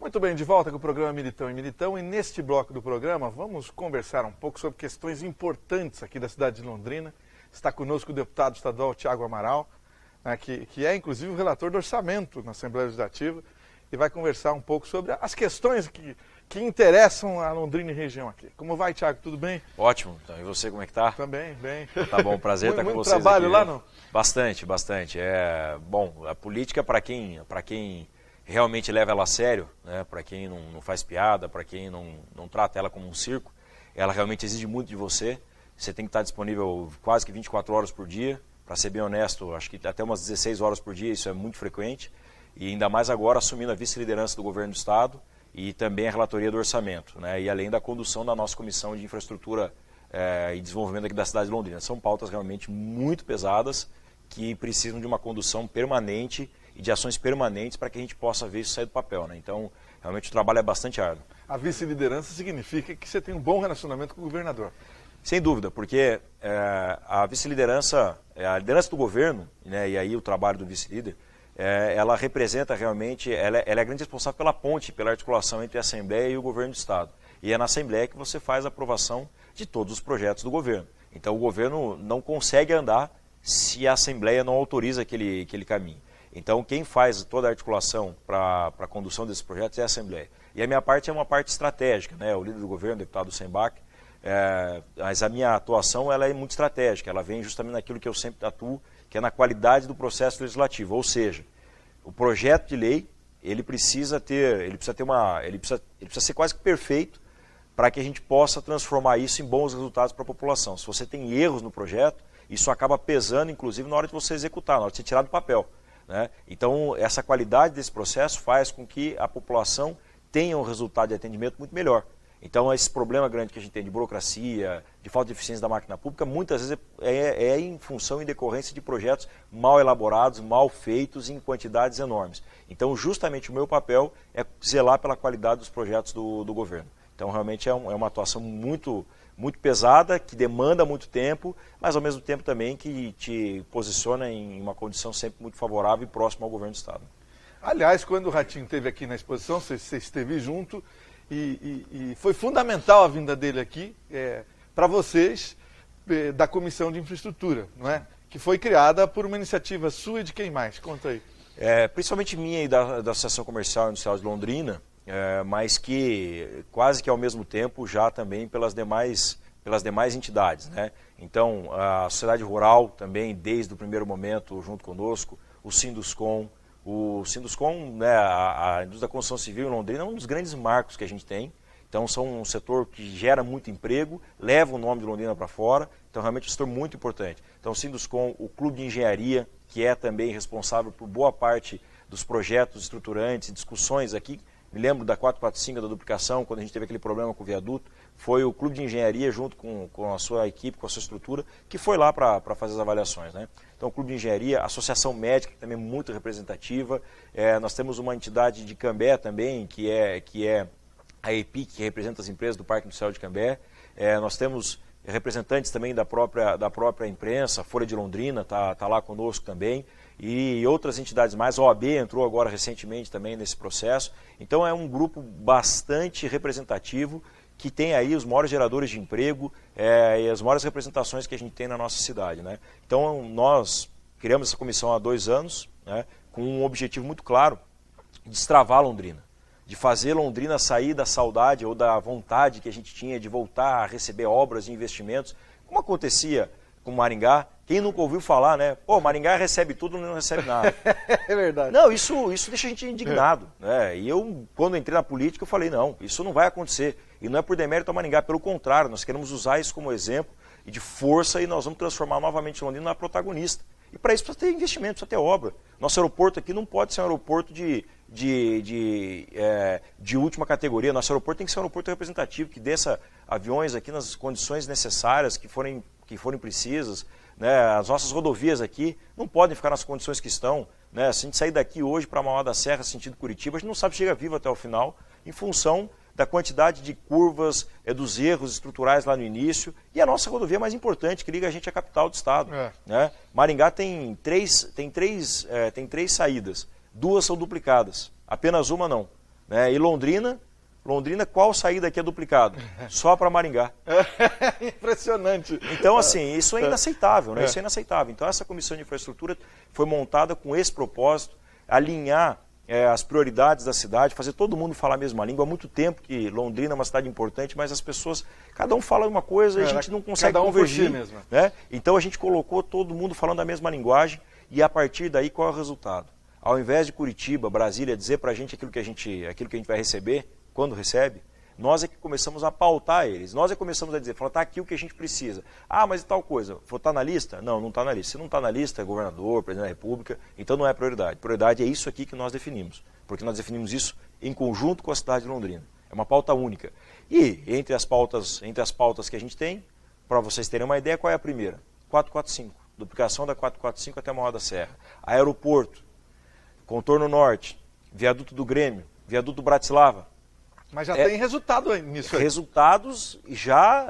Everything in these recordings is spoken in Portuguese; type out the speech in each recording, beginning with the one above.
Muito bem, de volta com o programa Militão e Militão, e neste bloco do programa vamos conversar um pouco sobre questões importantes aqui da cidade de Londrina. Está conosco o deputado estadual Thiago Amaral, né, que é inclusive o relator do orçamento na Assembleia Legislativa, e vai conversar um pouco sobre as questões que interessam a Londrina e região aqui. Como vai, Thiago? Tudo bem? Ótimo. Então, e você, como é que tá? Também, bem. Tá bom, prazer estar com muito vocês trabalho aqui. lá, não? Bastante. Bom, a política, para quem realmente leva ela a sério, né, para quem não faz piada, para quem não trata ela como um circo, ela realmente exige muito de você. Você tem que estar disponível quase que 24 horas por dia. Para ser bem honesto, acho que até umas 16 horas por dia, isso é muito frequente. E ainda mais agora assumindo a vice-liderança do governo do Estado e também a relatoria do orçamento, né, e além da condução da nossa Comissão de Infraestrutura e Desenvolvimento aqui da cidade de Londrina. São pautas realmente muito pesadas que precisam de uma condução permanente e de ações permanentes para que a gente possa ver isso sair do papel, né? Então, realmente o trabalho é bastante árduo. A vice-liderança significa que você tem um bom relacionamento com o governador. Sem dúvida, porque a vice-liderança, a liderança do governo, né, e aí o trabalho do vice-líder, ela representa realmente, ela é a grande responsável pela ponte, pela articulação entre a Assembleia e o governo do Estado. E é na Assembleia que você faz a aprovação de todos os projetos do governo. Então o governo não consegue andar se a Assembleia não autoriza aquele caminho. Então quem faz toda a articulação para a condução desses projetos é a Assembleia. E a minha parte é uma parte estratégica, né? O líder do governo, o deputado Sembach, mas a minha atuação ela é muito estratégica, ela vem justamente naquilo que eu sempre atuo, que é na qualidade do processo legislativo, ou seja, o projeto de lei ele precisa ser quase que perfeito para que a gente possa transformar isso em bons resultados para a população. Se você tem erros no projeto, isso acaba pesando, inclusive, na hora de você executar, na hora de você tirar do papel, né? Então, essa qualidade desse processo faz com que a população tenha um resultado de atendimento muito melhor. Então, esse problema grande que a gente tem de burocracia, de falta de eficiência da máquina pública, muitas vezes é em função e decorrência de projetos mal elaborados, mal feitos em quantidades enormes. Então, justamente o meu papel é zelar pela qualidade dos projetos do governo. Então, realmente é uma atuação muito pesada, que demanda muito tempo, mas ao mesmo tempo também que te posiciona em uma condição sempre muito favorável e próxima ao governo do Estado. Aliás, quando o Ratinho esteve aqui na exposição, você esteve junto, e foi fundamental a vinda dele aqui para vocês da Comissão de Infraestrutura, não é? Que foi criada por uma iniciativa sua e de quem mais? Conta aí. Principalmente minha e da Associação Comercial e Industrial de Londrina, mas que quase que ao mesmo tempo já também pelas demais entidades, né? Então, a sociedade rural também, desde o primeiro momento, junto conosco, o Sinduscom, né, a indústria da construção civil em Londrina é um dos grandes marcos que a gente tem. Então, são um setor que gera muito emprego, leva o nome de Londrina para fora, então realmente é um setor muito importante. Então, o Sinduscom, o Clube de Engenharia, que é também responsável por boa parte dos projetos estruturantes e discussões aqui. Me lembro da 445, da duplicação, quando a gente teve aquele problema com o viaduto, foi o Clube de Engenharia, junto com a sua equipe, com a sua estrutura, que foi lá para fazer as avaliações, né? Então, o Clube de Engenharia, a Associação Médica, que também é muito representativa. Nós temos uma entidade de Cambé também, que é a EPIC, que representa as empresas do Parque Industrial de Cambé. Nós temos representantes também da própria imprensa, a Folha de Londrina está lá conosco também, e outras entidades mais. A OAB entrou agora recentemente também nesse processo. Então é um grupo bastante representativo, que tem aí os maiores geradores de emprego e as maiores representações que a gente tem na nossa cidade, né? Então nós criamos essa comissão há 2 anos, né, com um objetivo muito claro, de destravar Londrina, de fazer Londrina sair da saudade ou da vontade que a gente tinha de voltar a receber obras e investimentos, como acontecia com Maringá. Quem nunca ouviu falar, né? Pô, Maringá recebe tudo e não recebe nada. É verdade. Não, isso deixa a gente indignado, né? E eu, quando entrei na política, eu falei, não, isso não vai acontecer. E não é por demérito a Maringá, pelo contrário, nós queremos usar isso como exemplo e de força, e nós vamos transformar novamente Londrina na protagonista. E para isso precisa ter investimento, precisa ter obra. Nosso aeroporto aqui não pode ser um aeroporto de última categoria. Nosso aeroporto tem que ser um aeroporto representativo, que desça aviões aqui nas condições necessárias, que forem precisas, né? As nossas rodovias aqui não podem ficar nas condições que estão, né? Se a gente sair daqui hoje para Mauá da Serra, sentido Curitiba, a gente não sabe se chega vivo até o final, em função da quantidade de curvas, dos erros estruturais lá no início, e a nossa rodovia mais importante, que liga a gente à capital do estado. Né? Maringá tem três saídas, 2 são duplicadas, apenas uma não. né? E Londrina, qual saída aqui é duplicado? Só para Maringá. Impressionante. Então, assim, isso é inaceitável, né? Isso é inaceitável. Então, essa comissão de infraestrutura foi montada com esse propósito, alinhar as prioridades da cidade, fazer todo mundo falar a mesma língua. Há muito tempo que Londrina é uma cidade importante, mas as pessoas, cada um fala uma coisa e a gente não consegue convergir. Mesmo. Né? Então, a gente colocou todo mundo falando a mesma linguagem e, a partir daí, qual é o resultado? Ao invés de Curitiba, Brasília, dizer para a gente aquilo que a gente vai receber, quando recebe, nós é que começamos a pautar eles. Nós é que começamos a dizer, está aqui o que a gente precisa. Ah, mas e tal coisa? Está na lista? Não, não está na lista. Se não está na lista, é governador, presidente da República, então não é prioridade. Prioridade é isso aqui que nós definimos, porque nós definimos isso em conjunto com a cidade de Londrina. É uma pauta única. E entre as pautas que a gente tem, para vocês terem uma ideia, qual é a primeira? 445. Duplicação da 445 até Mauá da Serra. Aeroporto, contorno norte, viaduto do Grêmio, viaduto do Bratislava. Mas já tem resultado nisso aí. Resultados já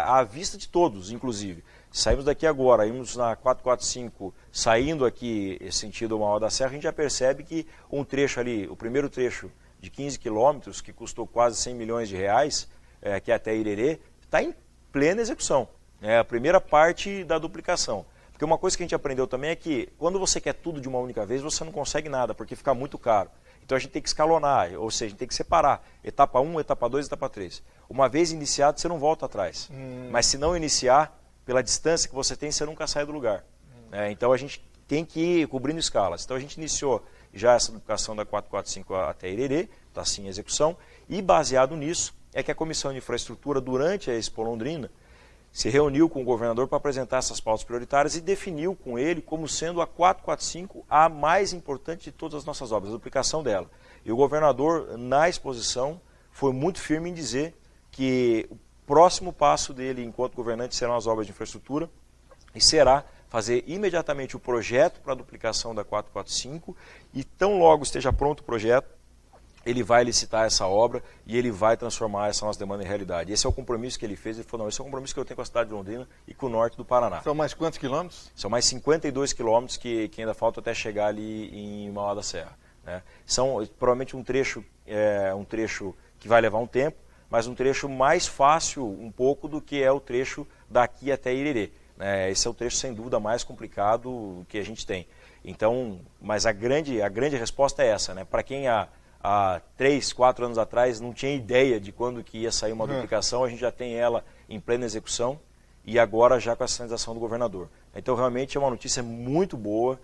à vista de todos, inclusive. Saímos daqui agora, ímos na 445, saindo aqui sentido Mauá da Serra, a gente já percebe que um trecho ali, o primeiro trecho de 15 quilômetros, que custou quase 100 milhões de reais, que é até Irerê, está em plena execução. É a primeira parte da duplicação. Porque uma coisa que a gente aprendeu também é que quando você quer tudo de uma única vez, você não consegue nada, porque fica muito caro. Então a gente tem que escalonar, ou seja, a gente tem que separar. Etapa 1, etapa 2, etapa 3. Uma vez iniciado, você não volta atrás. Mas se não iniciar, pela distância que você tem, você nunca sai do lugar. Então a gente tem que ir cobrindo escalas. Então a gente iniciou já essa duplicação da 445 até Irerê, está sim em execução, e baseado nisso é que a Comissão de Infraestrutura, durante a Expo Londrina, se reuniu com o governador para apresentar essas pautas prioritárias e definiu com ele como sendo a 445 a mais importante de todas as nossas obras, a duplicação dela. E o governador, na exposição, foi muito firme em dizer que o próximo passo dele, enquanto governante, serão as obras de infraestrutura e será fazer imediatamente o projeto para a duplicação da 445 e tão logo esteja pronto o projeto, ele vai licitar essa obra e ele vai transformar essa nossa demanda em realidade. Esse é o compromisso que ele fez. Ele falou, não, esse é o compromisso que eu tenho com a cidade de Londrina e com o norte do Paraná. São mais quantos quilômetros? São mais 52 quilômetros que ainda falta até chegar ali em Mauá da Serra. Né? São provavelmente um trecho que vai levar um tempo, mas um trecho mais fácil um pouco do que é o trecho daqui até Irerê. Esse é o trecho, sem dúvida, mais complicado que a gente tem. Então, mas a grande resposta é essa, né? Para quem há 3, 4 anos atrás não tinha ideia de quando que ia sair uma duplicação, a gente já tem ela em plena execução e agora já com a sinalização do governador. Então realmente é uma notícia muito boa,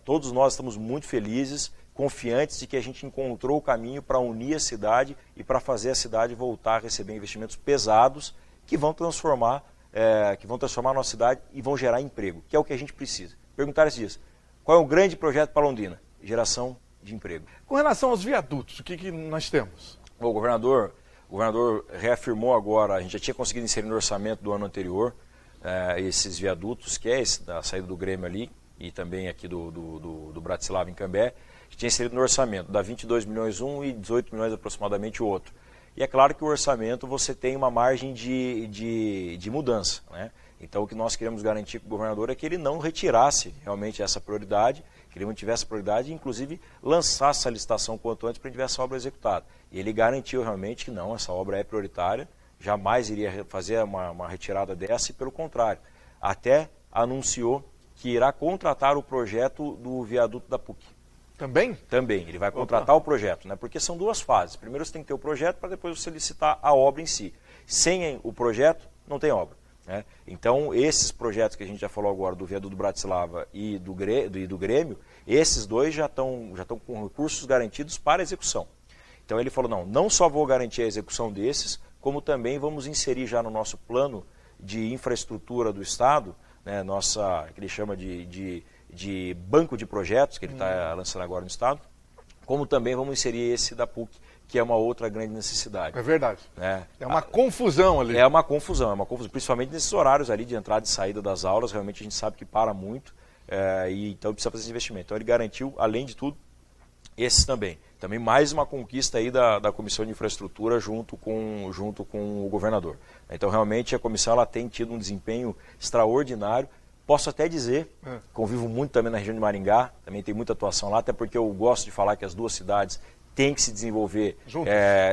todos nós estamos muito felizes, confiantes de que a gente encontrou o caminho para unir a cidade e para fazer a cidade voltar a receber investimentos pesados que vão transformar a nossa cidade e vão gerar emprego, que é o que a gente precisa. Perguntaram esses dias, qual é o grande projeto para Londrina? Geração de emprego. Com relação aos viadutos, o que nós temos? O governador reafirmou agora, a gente já tinha conseguido inserir no orçamento do ano anterior esses viadutos, que é esse da saída do Grêmio ali e também aqui do Bratislava em Cambé, a gente tinha inserido no orçamento, dá 22 milhões um e 18 milhões aproximadamente o outro. E é claro que o orçamento você tem uma margem de mudança, né? Então o que nós queremos garantir com o governador é que ele não retirasse realmente essa prioridade, que ele mantivesse a prioridade e inclusive lançasse a licitação quanto antes para a gente ver essa obra executada. E ele garantiu realmente que não, essa obra é prioritária, jamais iria fazer uma retirada dessa e pelo contrário, até anunciou que irá contratar o projeto do viaduto da PUC. Também? Também, ele vai contratar o projeto, né? Porque são duas fases. Primeiro você tem que ter o projeto para depois você licitar a obra em si. Sem o projeto, não tem obra. Né? Então, esses projetos que a gente já falou agora, do viaduto do Bratislava e do Grêmio, esses dois já estão com recursos garantidos para execução. Então ele falou, não só vou garantir a execução desses, como também vamos inserir já no nosso plano de infraestrutura do Estado, né, que ele chama de banco de projetos, que ele está lançando agora no Estado, como também vamos inserir esse da PUC, que é uma outra grande necessidade. É verdade. Né? É uma confusão ali. É uma confusão, principalmente nesses horários ali de entrada e saída das aulas, realmente a gente sabe que para muito, e então precisa fazer esse investimento. Então ele garantiu, além de tudo, esses também. Também mais uma conquista aí da Comissão de Infraestrutura junto com o governador. Então realmente a comissão ela tem tido um desempenho extraordinário. Posso até dizer, convivo muito também na região de Maringá, também tem muita atuação lá, até porque eu gosto de falar que as duas cidades tem que se desenvolver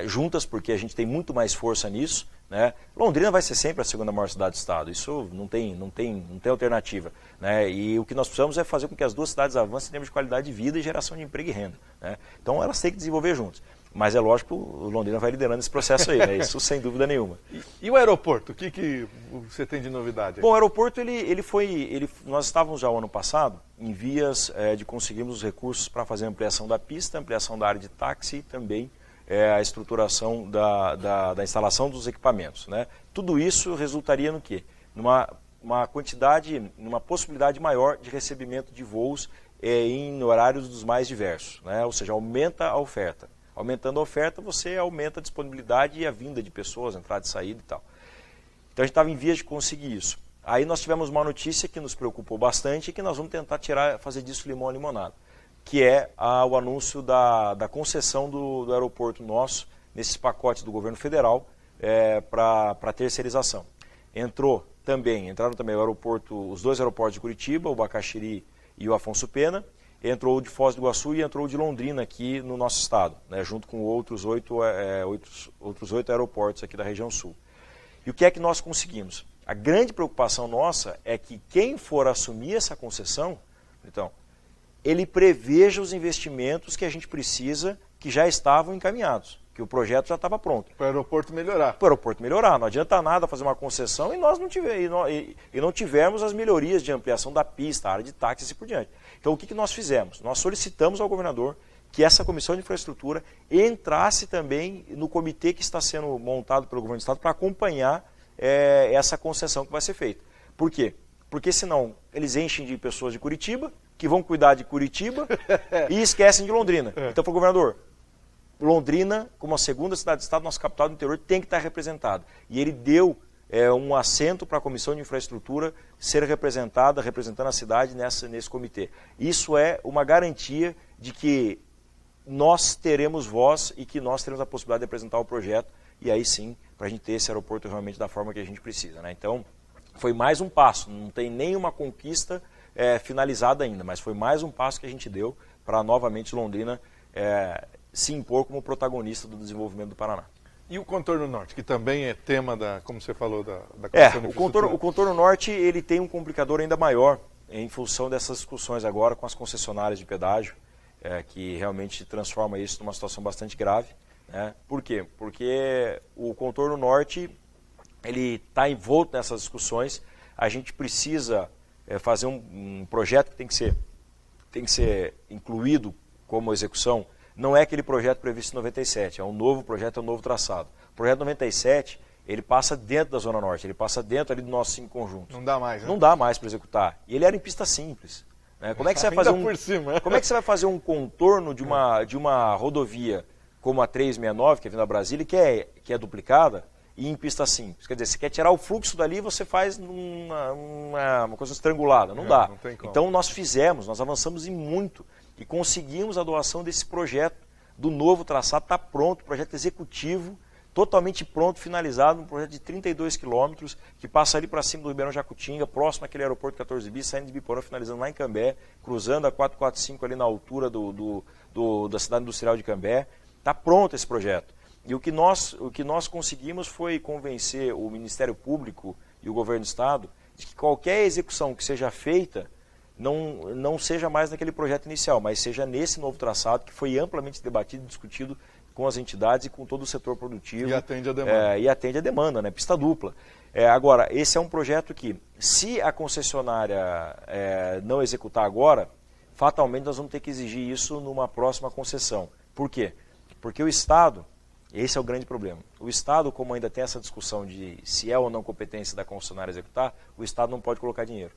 juntas, porque a gente tem muito mais força nisso. Né? Londrina vai ser sempre a segunda maior cidade do estado, isso não tem alternativa. Né? E o que nós precisamos é fazer com que as duas cidades avancem em termos de qualidade de vida e geração de emprego e renda. Né? Então elas têm que desenvolver juntas. Mas é lógico, o Londrina vai liderando esse processo aí, né? Isso sem dúvida nenhuma. E o aeroporto, o que você tem de novidade aí? Bom, o aeroporto, nós estávamos já o ano passado em vias de conseguirmos os recursos para fazer a ampliação da pista, ampliação da área de táxi e também a estruturação da instalação dos equipamentos. Né? Tudo isso resultaria no quê? Numa possibilidade maior de recebimento de voos em horários dos mais diversos. Né? Ou seja, aumenta a oferta. Aumentando a oferta, você aumenta a disponibilidade e a vinda de pessoas, entrada e saída e tal. Então a gente estava em vias de conseguir isso. Aí nós tivemos uma notícia que nos preocupou bastante e que nós vamos tentar fazer disso limão a limonada, que é o anúncio da concessão do aeroporto nosso, nesses pacotes do governo federal, para terceirização. Entraram também os dois aeroportos de Curitiba, o Bacaxiri e o Afonso Pena, entrou o de Foz do Iguaçu e entrou o de Londrina aqui no nosso estado, né, junto com outros oito aeroportos aqui da região sul. E o que é que nós conseguimos? A grande preocupação nossa é que quem for assumir essa concessão, então, ele preveja os investimentos que a gente precisa, que já estavam encaminhados, que o projeto já estava pronto. Para o aeroporto melhorar. Para o aeroporto melhorar. Não adianta nada fazer uma concessão e nós não tivermos as melhorias de ampliação da pista, a área de táxi e assim por diante. Então, o que nós fizemos? Nós solicitamos ao governador que essa comissão de infraestrutura entrasse também no comitê que está sendo montado pelo governo do estado para acompanhar essa concessão que vai ser feita. Por quê? Porque senão eles enchem de pessoas de Curitiba, que vão cuidar de Curitiba e esquecem de Londrina. Então, para o governador, Londrina, como a segunda cidade do estado, nossa capital do interior, tem que estar representada. E ele deu um assento para a Comissão de Infraestrutura ser representando a cidade nesse comitê. Isso é uma garantia de que nós teremos voz e que nós teremos a possibilidade de apresentar o projeto e aí sim, para a gente ter esse aeroporto realmente da forma que a gente precisa. Né? Então, foi mais um passo, não tem nenhuma conquista finalizada ainda, mas foi mais um passo que a gente deu para novamente Londrina se impor como protagonista do desenvolvimento do Paraná. E o contorno norte, que também é tema como você falou, da Comissão de Infraestrutura. O contorno norte ele tem um complicador ainda maior em função dessas discussões agora com as concessionárias de pedágio, que realmente transforma isso numa situação bastante grave. Né? Por quê? Porque o contorno norte ele está envolto nessas discussões. A gente precisa fazer um projeto que tem que ser incluído como execução. Não é aquele projeto previsto em 97, é um novo projeto, é um novo traçado. O projeto 97, ele passa dentro da Zona Norte, ele passa dentro ali do nosso 5 conjuntos. Não dá mais, né? Não dá mais para executar. E ele era em pista simples. Né? Como é que você vai fazer como é que você vai fazer um contorno de uma rodovia como a 369, que é vindo da Brasília, que é duplicada, e em pista simples? Quer dizer, você quer tirar o fluxo dali, você faz uma coisa estrangulada. Não dá. Não tem como. Então nós avançamos em muito. E conseguimos a doação desse projeto do novo traçado, está pronto, projeto executivo, totalmente pronto, finalizado, um projeto de 32 quilômetros, que passa ali para cima do Ribeirão Jacutinga, próximo àquele aeroporto 14 bis, saindo de Biporã, finalizando lá em Cambé, cruzando a 445 ali na altura da cidade industrial de Cambé. Está pronto esse projeto. E o que nós conseguimos foi convencer o Ministério Público e o Governo do Estado de que qualquer execução que seja feita não seja mais naquele projeto inicial, mas seja nesse novo traçado que foi amplamente debatido e discutido com as entidades e com todo o setor produtivo. E atende a demanda. E atende a demanda, né? Pista dupla. Agora, esse é um projeto que, se a concessionária não executar agora, fatalmente nós vamos ter que exigir isso numa próxima concessão. Por quê? Porque o Estado, esse é o grande problema, o Estado, como ainda tem essa discussão de se é ou não competência da concessionária executar, o Estado não pode colocar dinheiro.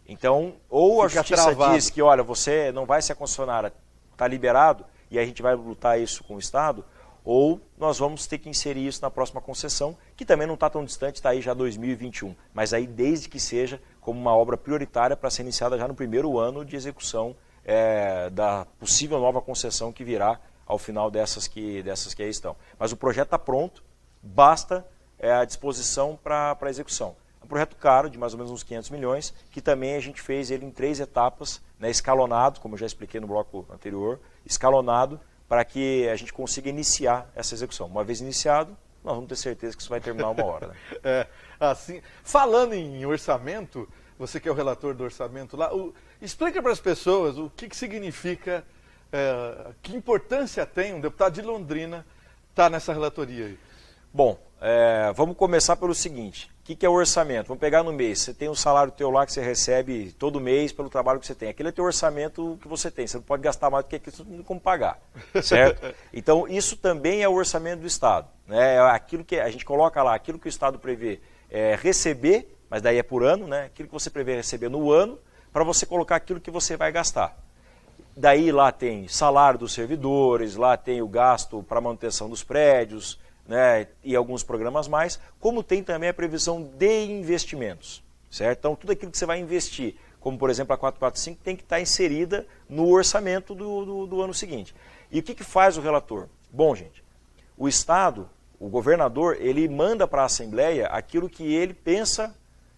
Então, ou a Justiça diz que, olha, você não vai ser a concessionária, está liberado, e a gente vai lutar isso com o Estado, ou nós vamos ter que inserir isso na próxima concessão, que também não está tão distante, está aí já 2021, mas aí desde que seja como uma obra prioritária para ser iniciada já no primeiro ano de execução da possível nova concessão que virá ao final dessas que aí estão. Mas o projeto está pronto, basta a disposição para a execução. É um projeto caro, de mais ou menos uns 500 milhões, que também a gente fez ele em 3 etapas, né, escalonado, como eu já expliquei no bloco anterior, escalonado, para que a gente consiga iniciar essa execução. Uma vez iniciado, nós vamos ter certeza que isso vai terminar uma hora. Né? Assim, falando em orçamento, você que é o relator do orçamento lá, explica para as pessoas o que significa, que importância tem um deputado de Londrina estar nessa relatoria aí. Bom, vamos começar pelo seguinte, o que é o orçamento? Vamos pegar no mês, você tem um salário teu lá que você recebe todo mês pelo trabalho que você tem. Aquele é o teu orçamento que você tem, você não pode gastar mais do que aquilo, você não tem como pagar, certo? Então, isso também é o orçamento do Estado. Né? É aquilo que a gente coloca lá, aquilo que o Estado prevê receber, mas daí é por ano, né? Aquilo que você prevê receber no ano, para você colocar aquilo que você vai gastar. Daí lá tem salário dos servidores, lá tem o gasto para manutenção dos prédios, né, e alguns programas mais, como tem também a previsão de investimentos, certo? Então, tudo aquilo que você vai investir, como por exemplo a 445, tem que estar inserida no orçamento do ano seguinte. E o que faz o relator? Bom, gente, o Estado, o governador, ele manda para a Assembleia aquilo que ele pensa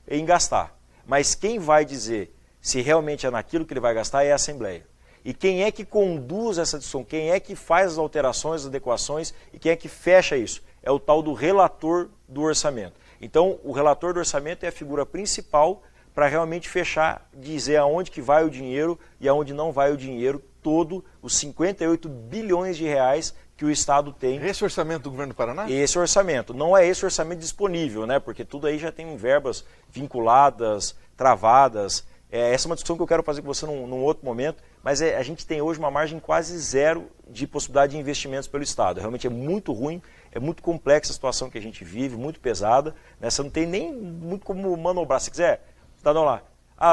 em gastar, mas quem vai dizer se realmente é naquilo que ele vai gastar é a Assembleia. E quem é que conduz essa discussão, quem é que faz as alterações, as adequações e quem é que fecha isso? É o tal do relator do orçamento. Então, o relator do orçamento é a figura principal para realmente fechar, dizer aonde que vai o dinheiro e aonde não vai o dinheiro, todo os 58 bilhões de reais que o Estado tem. Esse orçamento do governo do Paraná? Esse orçamento. Não é esse orçamento disponível, né? Porque tudo aí já tem verbas vinculadas, travadas. Essa é uma discussão que eu quero fazer com você num outro momento, mas a gente tem hoje uma margem quase zero de possibilidade de investimentos pelo Estado. Realmente é muito ruim, é muito complexa a situação que a gente vive, muito pesada, né? Você não tem nem muito como manobrar. Se quiser, cidadão lá,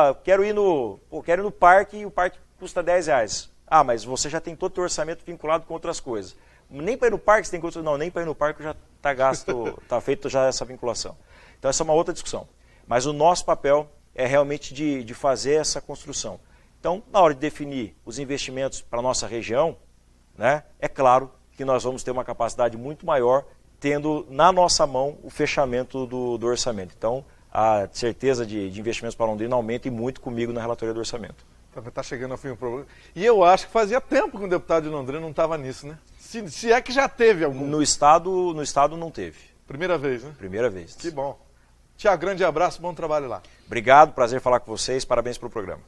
eu quero ir no parque e o parque custa R$10. Mas você já tem todo o teu orçamento vinculado com outras coisas. Nem para ir no parque você tem que... Não, nem para ir no parque já está gasto, está feito já essa vinculação. Então essa é uma outra discussão. Mas o nosso papel é realmente de fazer essa construção. Então, na hora de definir os investimentos para a nossa região, né, é claro que nós vamos ter uma capacidade muito maior, tendo na nossa mão o fechamento do orçamento. Então, a certeza de investimentos para Londrina aumenta e muito comigo na relatoria do orçamento. Está chegando ao fim o problema. E eu acho que fazia tempo que o deputado de Londrina não estava nisso, né? Se é que já teve algum. No estado não teve. Primeira vez, né? Primeira vez. Que bom. Tiago, grande abraço, bom trabalho lá. Obrigado, prazer falar com vocês, parabéns pelo programa.